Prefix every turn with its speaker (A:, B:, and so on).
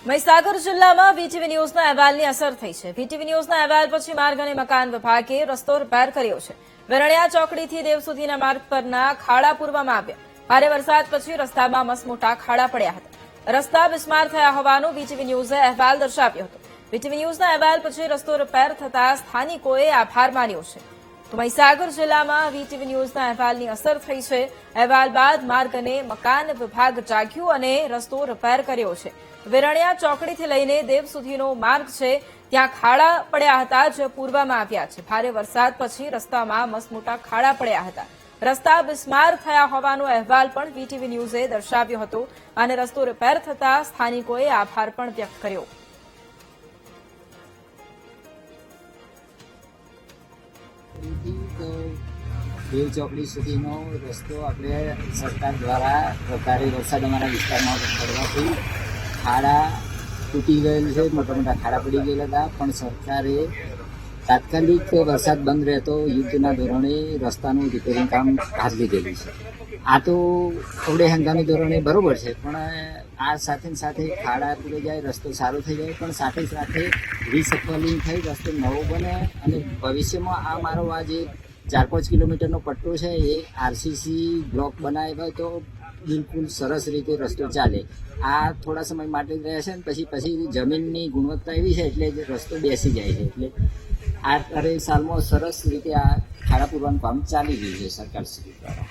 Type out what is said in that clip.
A: મહીસાગર જિલ્લામાં વીટીવી ન્યૂઝના અહેવાલની અસર થઈ છે। વીટીવી ન્યૂઝના અહેવાલ પછી માર્ગ અને મકાન વિભાગે રસ્તો રિપેર કર્યો છે। વેરણિયા ચોકડીથી દેવ સુધીના માર્ગ પરના ખાડા પૂરવામાં આવ્યા। ભારે વરસાદ પછી રસ્તામાં મસમોટા ખાડા પડ્યા હતા। રસ્તા બિસ્માર થયા હોવાનું વીટીવી ન્યૂઝે અહેવાલ દર્શાવ્યો હતો। વીટીવી ન્યૂઝના અહેવાલ પછી રસ્તો રિપેર થતા સ્થાનિકોએ આભાર માન્યો છે। તો મહીસાગર જિલ્લામાં વીટીવી ન્યૂઝના અહેવાલની અસર થઈ છે। અહેવાલ બાદ માર્ગ અને મકાન વિભાગ જાગ્યું અને રસ્તો રિપેર કર્યો છે। વેરણિયા ચોકડીથી લઈને દેવ સુધીનો માર્ગ છે ત્યાં ખાડા પડ્યા હતા જે પૂરવામાં આવ્યા છે। ભારે વરસાદ પછી રસ્તામાં મસમોટા ખાડા પડ્યા હતા। રસ્તા બિસ્માર થયા હોવાનો અહેવાલ પણ વીટીવી ન્યૂઝે દર્શાવ્યો હતો અને રસ્તો રિપેર થતા સ્થાનિકોએ આભાર પણ વ્યક્ત કર્યો।
B: દેવ ચોકડી સુધીનો રસ્તો આપણે સરકાર દ્વારા ભારે વરસાદ અમારા વિસ્તારમાં પડવાથી ખાડા તૂટી ગયેલ છે, મોટા મોટા ખાડા પડી ગયેલા હતા, પણ સરકારે તાત્કાલિક વરસાદ બંધ રહેતો યુદ્ધના ધોરણે રસ્તાનું રિપેરિંગ કામ હાથ લીધેલું છે। આ તો થોડે હંગામી ધોરણે બરોબર છે, પણ આ સાથે સાથે ખાડા પૂરી જાય, રસ્તો સારો થઈ જાય, પણ સાથે સાથે રીસર્કલિંગ થઈ રસ્તો નવો બને અને ભવિષ્યમાં આ મારો આ જે 4-5 કિલોમીટરનો પટ્ટો છે એ આરસીસી બ્લોક બનાવ્યો તો બિલકુલ સરસ રીતે રસ્તો ચાલે। આ થોડા સમય માટે જ રહે છે ને પછી જમીનની ગુણવત્તા એવી છે એટલે રસ્તો બેસી જાય છે। એટલે આ 3 સાલમાં સરસ રીતે આ ખાડા પૂરવાનું કામ ચાલી રહ્યું છે સરકાર શ્રી દ્વારા।